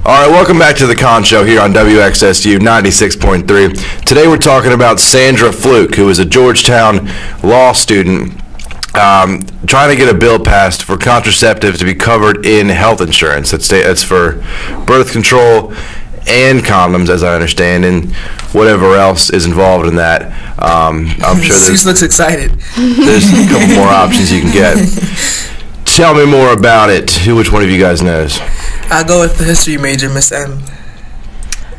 All right, welcome back to the ConnShow here on WXSU 96.3. Today we're talking about Sandra Fluke, who is a Georgetown law student trying to get a bill passed for contraceptives to be covered in health insurance. That's for birth control and condoms, as I understand, and whatever else is involved in that. I'm sure She looks excited. There's a couple more options you can get. Tell me more about it. Which one of you guys knows? I'll go with the history major, Miss M.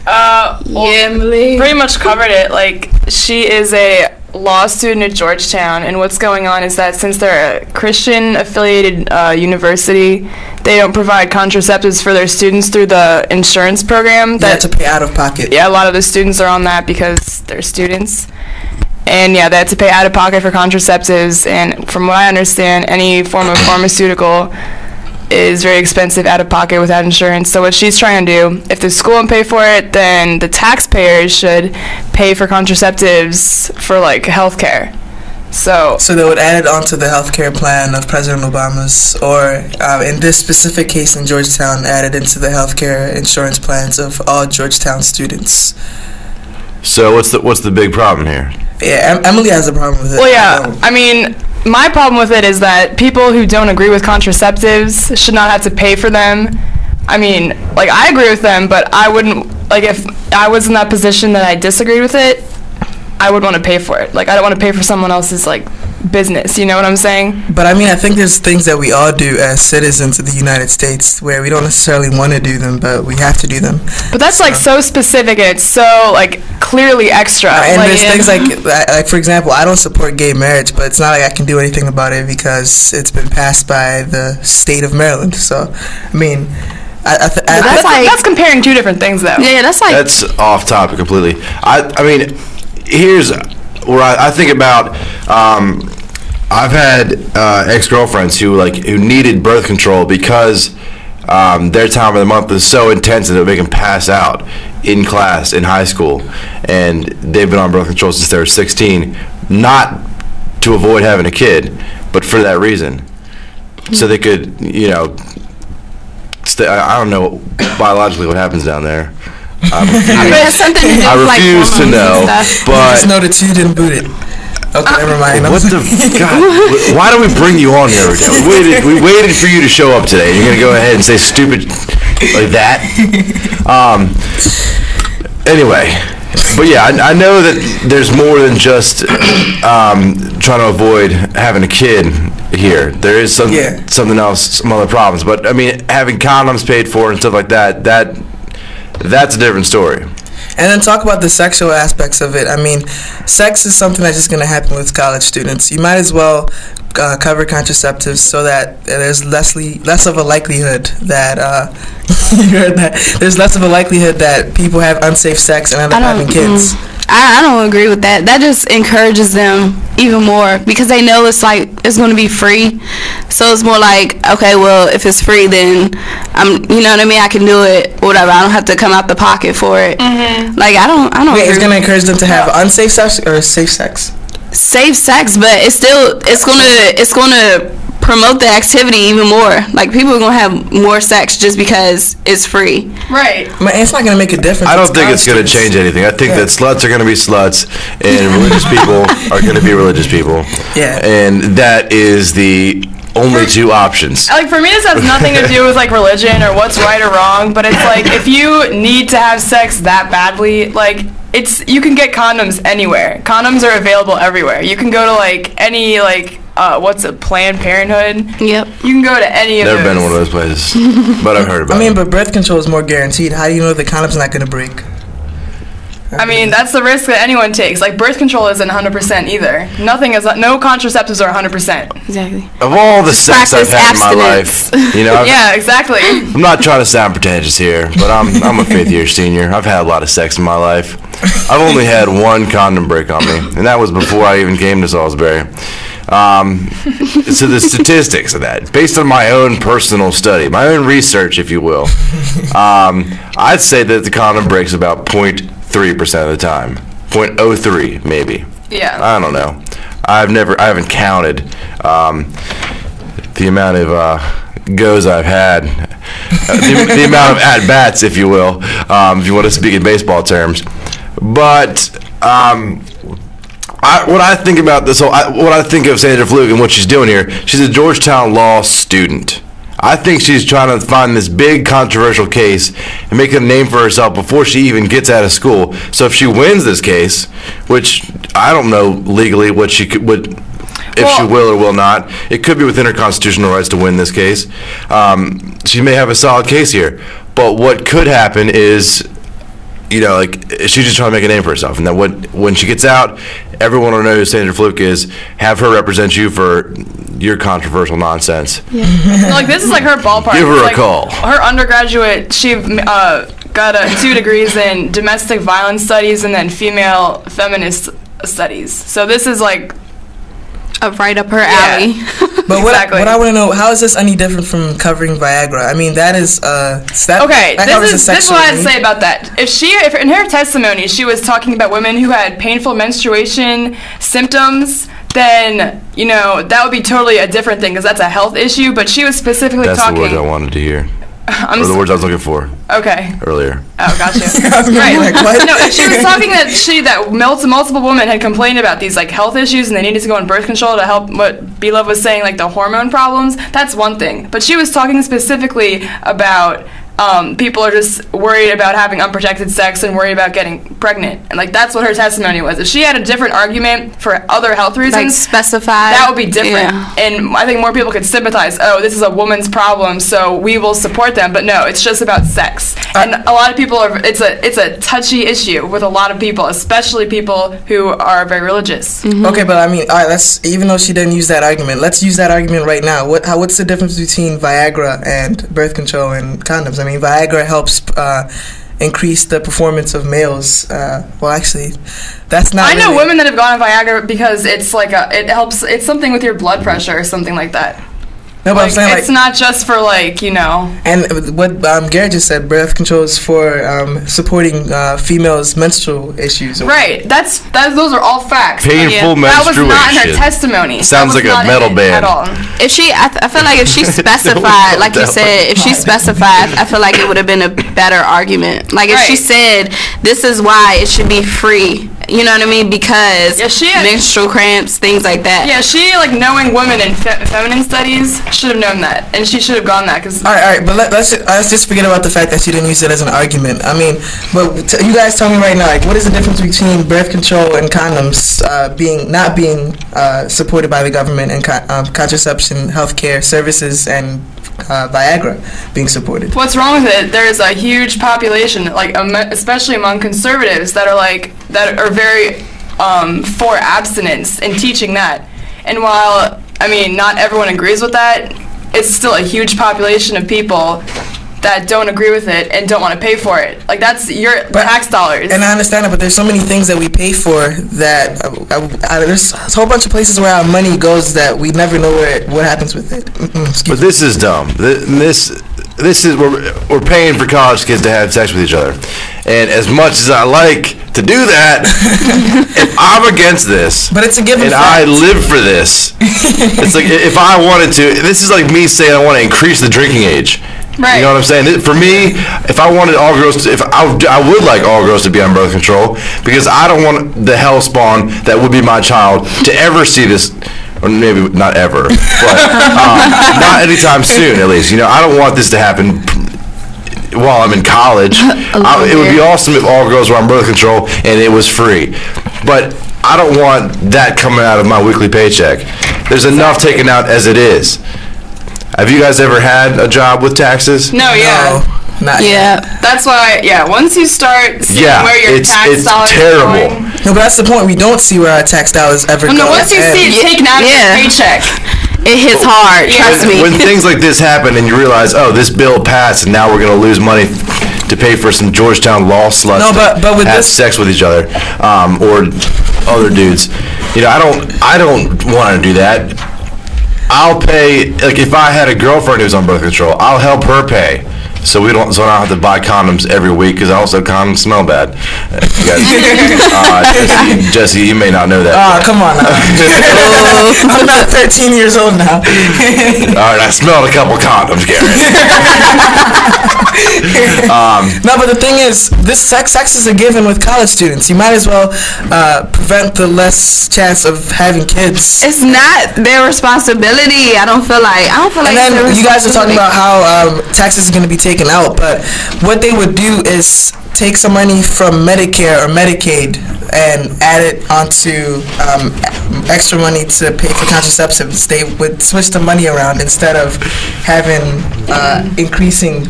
Emily. Pretty much covered it. Like, she is a law student at Georgetown, and what's going on is that since they're a Christian-affiliated university, they don't provide contraceptives for their students through the insurance program. They have to pay out of pocket. Yeah, a lot of the students are on that because they're students. And yeah, they have to pay out of pocket for contraceptives, and from what I understand, any form of pharmaceutical is very expensive out of pocket without insurance. So what she's trying to do, if the school won't pay for it, then the taxpayers should pay for contraceptives for like healthcare. So they would add it onto the healthcare plan of President Obama's, or in this specific case in Georgetown, added into the healthcare insurance plans of all Georgetown students. So what's the big problem here? Yeah, Emily has a problem with it. Well, yeah, I mean, my problem with it is that people who don't agree with contraceptives should not have to pay for them. I mean, like, I agree with them, but I wouldn't, like, if I was in that position that I disagreed with it, I would want to pay for it. Like, I don't want to pay for someone else's, like, business, you know what I'm saying? But, I mean, I think there's things that we all do as citizens of the United States where we don't necessarily want to do them, but we have to do them. But that's, like, so specific, and it's so, like, clearly extra. And like, there's things like, for example, I don't support gay marriage, but it's not like I can do anything about it because it's been passed by the state of Maryland. So, I mean... that's comparing two different things, though. Yeah, that's off topic completely. I mean, here's where I think about. I've had ex-girlfriends who needed birth control because their time of the month is so intense that it would make them pass out in class in high school, and they've been on birth control since they were 16, not to avoid having a kid, but for that reason, so they could, I don't know biologically what happens down there. I refuse to know, but just know that you didn't boot it. Okay, never mind. What the God? Why do we bring you on here every day? We waited for you to show up today. You're gonna go ahead and say stupid like that. Anyway, but yeah, I know that there's more than just trying to avoid having a kid here. There is something else, some other problems. But I mean, having condoms paid for and stuff like that's a different story. And then talk about the sexual aspects of it. I mean, sex is something that's just going to happen with college students. You might as well cover contraceptives so that there's less of a likelihood that you heard that there's less of a likelihood that people have unsafe sex and end up having kids. I don't agree with that. That just encourages them even more because they know it's going to be free. So it's more like, okay, well, if it's free, then you know what I mean? I can do it, whatever. I don't have to come out the pocket for it. Mm-hmm. Like, I don't. Wait, it's going to encourage them to have unsafe sex or safe sex? Safe sex, but it's gonna promote the activity even more. Like, people are gonna have more sex just because it's free. Right. Man, it's not gonna make a difference. I don't think it's gonna change anything. I think that sluts are gonna be sluts and religious people are gonna be religious people. Yeah. And that is the only two options. Like, for me, this has nothing to do with like religion or what's right or wrong, but it's like, if you need to have sex that badly, like, you can get condoms anywhere. Condoms are available everywhere. You can go to like any Planned Parenthood. Yep. You can go to any of those. Never been to one of those places, but I've heard about it. I mean, but birth control is more guaranteed. How do you know the condom's not going to break? I mean, that's the risk that anyone takes. Like, birth control isn't 100% either. No contraceptives are 100%. Exactly. Of all the sex I've had in my life, yeah, exactly. I'm not trying to sound pretentious here, but I'm a fifth-year senior. I've had a lot of sex in my life. I've only had one condom break on me, and that was before I even came to Salisbury. So the statistics of that, based on my own personal study, my own research, if you will, I'd say that the condom breaks about 0.3% of the time, 0.03 maybe. Yeah. I don't know. I haven't counted the amount of goes I've had, the amount of at-bats, if you will, if you want to speak in baseball terms. But what I think about this what I think of Sandra Fluke and what she's doing here, she's a Georgetown law student. I think she's trying to find this big controversial case and make a name for herself before she even gets out of school. So if she wins this case, which I don't know legally what she could, if she will or will not, it could be within her constitutional rights to win this case. She may have a solid case here. But what could happen is, like, she's just trying to make a name for herself. And that when she gets out, everyone will know who Sandra Fluke is. Have her represent you for your controversial nonsense. Yeah. Like, this is like her ballpark. Give her a call. Her undergraduate, she got 2 degrees in domestic violence studies and then female feminist studies. So this is like right up her alley. But exactly. what I want to know, how is this any different from covering Viagra? I mean, that is okay. This is what I'd say about that. If in her testimony she was talking about women who had painful menstruation symptoms, then that would be totally a different thing because that's a health issue. But she was specifically talking. That's the words I wanted to hear. Or the words I was looking for. Okay. Earlier. Oh, gotcha. Right. Like, what? No, she was talking that multiple women had complained about these like health issues and they needed to go on birth control to help. What B-Love was saying, like the hormone problems. That's one thing. But she was talking specifically about people are just worried about having unprotected sex and worried about getting pregnant. And, like, that's what her testimony was. If she had a different argument for other health reasons, like specified, that would be different. Yeah. And I think more people could sympathize, this is a woman's problem, so we will support them. But no, it's just about sex. And a lot of people it's a touchy issue with a lot of people, especially people who are very religious. Mm-hmm. Okay, but I mean, all right, even though she didn't use that argument, let's use that argument right now. What's the difference between Viagra and birth control and condoms? I mean, Viagra helps increase the performance of males. Well, actually, that's not. I know women that have gone on Viagra because it's like it helps. It's something with your blood pressure or something like that. No, but I'm saying it's not just for And what Garrett just said, birth control is for supporting females' menstrual issues. Right. Those are all facts. Painful menstruation. That was not in her testimony. Sounds like a metal band. At all. If I feel like if she specified, like you said, if she specified, I feel like it would have been a better argument. Like if she said, this is why it should be free. You know what I mean? Because menstrual cramps, things like that. Yeah, she, knowing women in feminine studies, should have known that. And she should have gone that. Cause all right, but let's just forget about the fact that she didn't use it as an argument. I mean, but you guys tell me right now, what is the difference between birth control and condoms not being supported by the government and contraception, healthcare services, and Viagra being supported? What's wrong with it? There's a huge population, especially among conservatives, that are very for abstinence and teaching that. And while not everyone agrees with that, it's still a huge population of people that don't agree with it and don't want to pay for it. That's your tax dollars. And I understand it, but there's so many things that we pay for that there's a whole bunch of places where our money goes that we never know what happens with it. But this is dumb. This is we're paying for college kids to have sex with each other, and as much as I like to do that, if I'm against this, but it's a given and fact. I live for this. It's like if I wanted to. This is like me saying I want to increase the drinking age. Right. You know what I'm saying? For me, if I wanted all girls to, I would like all girls to be on birth control because I don't want the hell spawn that would be my child to ever see this. Or maybe not ever, but not anytime soon, at least. I don't want this to happen while I'm in college. It would be awesome if all girls were on birth control and it was free. But I don't want that coming out of my weekly paycheck. There's enough taken out as it is. Have you guys ever had a job with taxes? No, yeah. No. Not yet. That's why, once you start seeing where your tax dollars it's terrible. are going. No, but that's the point. We don't see where our tax dollars ever go. No, once you see it taken out of your paycheck, it hits hard. Trust me. When things like this happen and you realize, this bill passed and now we're going to lose money to pay for some Georgetown law sluts but with have sex with each other or other dudes. I don't want to do that. I'll pay, if I had a girlfriend who's on birth control, I'll help her pay so I don't have to buy condoms every week because also condoms smell bad. You guys, Jesse, you may not know that. Oh, come on now. I'm not 13 years old now. All right, I smelled a couple condoms, Garrett. No, but the thing is, this sex is a given with college students. You might as well prevent the less chance of having kids. It's not their responsibility. I don't feel like. And then you guys are talking about how taxes are going to be taken out, but what they would do is take some money from Medicare or Medicaid and add it onto extra money to pay for contraceptives. They would switch the money around instead of having increasing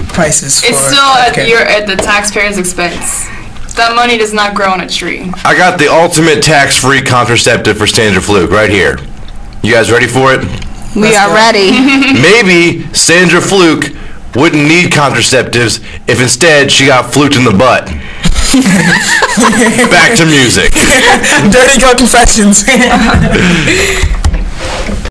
prices for It's still at the taxpayer's expense. That money does not grow on a tree. I got the ultimate tax-free contraceptive for Sandra Fluke right here. You guys ready for it? We are ready. Maybe Sandra Fluke wouldn't need contraceptives if instead she got fluked in the butt. Back to music. Dirty Girl Confessions.